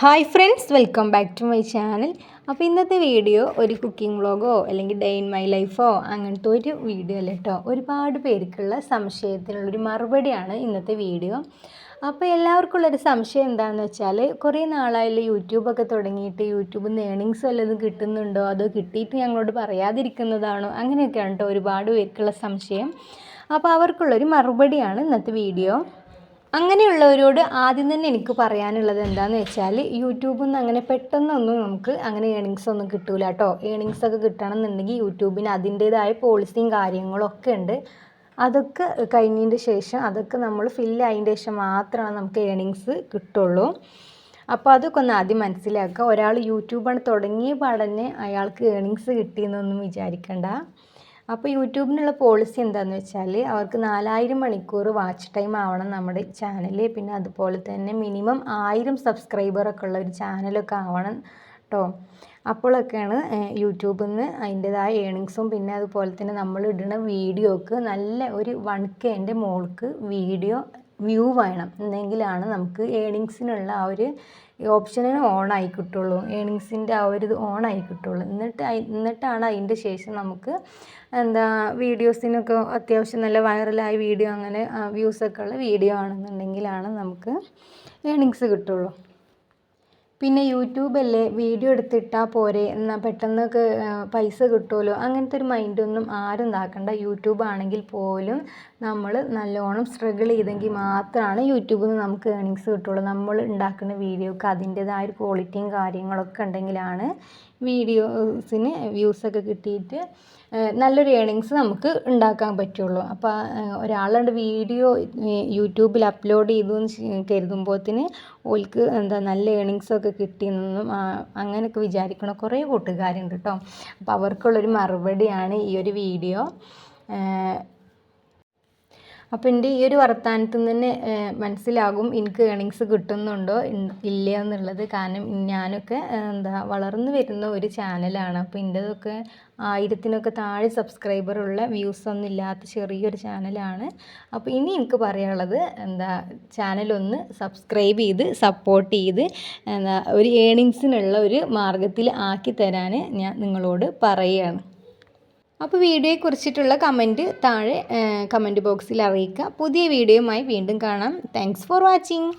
Hi friends, welcome back to my channel. അപ്പോൾ ഇന്നത്തെ video ഒരു കുക്കിംഗ് വ്ളോഗോ അല്ലെങ്കിൽ ഡേ ഇൻ മൈ ലൈഫോ അങ്ങനത്തെ ഒരു വീഡിയോ അല്ല കേട്ടോ. ഒരുപാട് പേർക്കുള്ള സംശയത്തിനുള്ളൊരു മറുപടിയാണ് ഇന്നത്തെ വീഡിയോ. അപ്പോൾ എല്ലാവർക്കും ഉള്ളൊരു സംശയം എന്താണെന്ന് വെച്ചാൽ, കുറേ നാളായാലും യൂട്യൂബൊക്കെ തുടങ്ങിയിട്ട് യൂട്യൂബിൽ നിന്ന് ഏണിങ്സ് വല്ലതും കിട്ടുന്നുണ്ടോ, അതോ കിട്ടിയിട്ട് ഞങ്ങളോട് പറയാതിരിക്കുന്നതാണോ, അങ്ങനെയൊക്കെയാണ് കേട്ടോ ഒരുപാട് പേർക്കുള്ള സംശയം. അപ്പോൾ അവർക്കുള്ളൊരു മറുപടിയാണ് ഇന്നത്തെ വീഡിയോ. അങ്ങനെയുള്ളവരോട് ആദ്യം തന്നെ എനിക്ക് പറയാനുള്ളത് എന്താണെന്ന് വെച്ചാൽ, യൂട്യൂബിൽ നിന്ന് അങ്ങനെ പെട്ടെന്നൊന്നും നമുക്ക് അങ്ങനെ ഏണിങ്സ് ഒന്നും കിട്ടില്ല കേട്ടോ. ഏണിങ്സൊക്കെ കിട്ടണമെന്നുണ്ടെങ്കിൽ യൂട്യൂബിന് അതിൻ്റേതായ പോളിസിയും കാര്യങ്ങളൊക്കെ ഉണ്ട്. അതൊക്കെ കഴിഞ്ഞതിൻ്റെ ശേഷം അതൊക്കെ നമ്മൾ ഫില്ലായതിൻ്റെ ശേഷം മാത്രമാണ് നമുക്ക് ഏണിങ്സ് കിട്ടുള്ളൂ. അപ്പോൾ അതൊക്കെ ഒന്ന് ആദ്യം മനസ്സിലാക്കുക. ഒരാൾ യൂട്യൂബാണ് തുടങ്ങിയ പാടന്നെ അയാൾക്ക് ഏണിങ്സ് കിട്ടിയെന്നൊന്നും വിചാരിക്കണ്ട. അപ്പോൾ യൂട്യൂബിനുള്ള പോളിസി എന്താണെന്ന് വെച്ചാൽ, അവർക്ക് 4000 മണിക്കൂർ വാച്ച് ടൈം ആവണം നമ്മുടെ ചാനൽ. പിന്നെ അതുപോലെ തന്നെ മിനിമം 1000 സബ്സ്ക്രൈബറൊക്കെ ഉള്ള ഒരു ചാനലൊക്കെ ആവണം കേട്ടോ. അപ്പോഴൊക്കെയാണ് യൂട്യൂബിൽ നിന്ന് അതിൻ്റേതായ ഏണിങ്സും, പിന്നെ അതുപോലെ തന്നെ നമ്മൾ ഇടുന്ന വീഡിയോക്ക് നല്ല ഒരു 1K മുകൾക്ക് വീഡിയോ വ്യൂ വേണം എന്നെങ്കിലാണ് നമുക്ക് ഏണിങ്സിനുള്ള ആ ഒരു ഓപ്ഷന് ഓണായി കിട്ടുള്ളൂ. ഏണിങ്സിൻ്റെ ആ ഒരു ഇത് ഓണായി കിട്ടുള്ളൂ. എന്നിട്ടാണ് അതിൻ്റെ ശേഷം നമുക്ക് വീഡിയോസിനൊക്കെ അത്യാവശ്യം നല്ല വൈറലായ വീഡിയോ, അങ്ങനെ വ്യൂസൊക്കെ ഉള്ള വീഡിയോ ആണെന്നുണ്ടെങ്കിലാണ് നമുക്ക് ഏണിങ്സ് കിട്ടുള്ളൂ. പിന്നെ യൂട്യൂബല്ലേ, വീഡിയോ എടുത്തിട്ടാൽ പോരെ, എന്നാൽ പെട്ടെന്നൊക്കെ പൈസ കിട്ടുമല്ലോ, അങ്ങനത്തെ ഒരു മൈൻഡൊന്നും ആരും ഇതാക്കണ്ട. യൂട്യൂബ് ആണെങ്കിൽ പോലും നമ്മൾ നല്ലോണം സ്ട്രഗിൾ ചെയ്തെങ്കിൽ മാത്രമാണ് യൂട്യൂബിൽ നിന്ന് നമുക്ക് ഏണിങ്സ് കിട്ടുള്ളൂ. നമ്മൾ ഉണ്ടാക്കുന്ന വീഡിയോക്ക് അതിൻ്റേതായ ഒരു ക്വാളിറ്റിയും കാര്യങ്ങളൊക്കെ ഉണ്ടെങ്കിലാണ് വീഡിയോസിന് വ്യൂസൊക്കെ കിട്ടിയിട്ട് നല്ലൊരു ഏണിങ്സ് നമുക്ക് ഉണ്ടാക്കാൻ പറ്റുള്ളൂ. അപ്പോൾ ഒരാളുടെ വീഡിയോ യൂട്യൂബിൽ അപ്ലോഡ് ചെയ്തു എന്ന് കരുതുമ്പോഴത്തേന് ഓൾക്ക് നല്ല ഏണിങ്സൊക്കെ കിട്ടിയെന്നൊന്നും അങ്ങനെയൊക്കെ വിചാരിക്കണ കുറേ കൂട്ടുകാരുണ്ട് കേട്ടോ. അപ്പോൾ അവർക്കുള്ളൊരു മറുപടിയാണ് ഈ ഒരു വീഡിയോ. അപ്പോൾ എൻ്റെ ഈ ഒരു വർത്തമാനത്തിൽ നിന്ന് തന്നെ മനസ്സിലാകും എനിക്ക് ഏണിങ്സ് കിട്ടുന്നുണ്ടോ ഇല്ല എന്നുള്ളത്. കാരണം ഞാനൊക്കെ വളർന്നു വരുന്ന ഒരു ചാനലാണ്. അപ്പോൾ എൻ്റെതൊക്കെ 1000-നൊക്കെ താഴെ സബ്സ്ക്രൈബറുള്ള വ്യൂസൊന്നും ഇല്ലാത്ത ചെറിയൊരു ചാനലാണ്. അപ്പോൾ ഇനി എനിക്ക് പറയാനുള്ളത് ചാനലൊന്ന് സബ്സ്ക്രൈബ് ചെയ്ത് സപ്പോർട്ട് ചെയ്ത് ഒരു ഏണിങ്സിനുള്ള ഒരു മാർഗ്ഗത്തിൽ ആക്കി തരാൻ ഞാൻ നിങ്ങളോട് പറയുകയാണ്. അപ്പോൾ വീഡിയോയെക്കുറിച്ചിട്ടുള്ള കമൻറ്റ് താഴെ കമൻറ്റ് ബോക്സിൽ അറിയിക്കുക. പുതിയ വീഡിയോയുമായി വീണ്ടും കാണാം. Thanks for watching.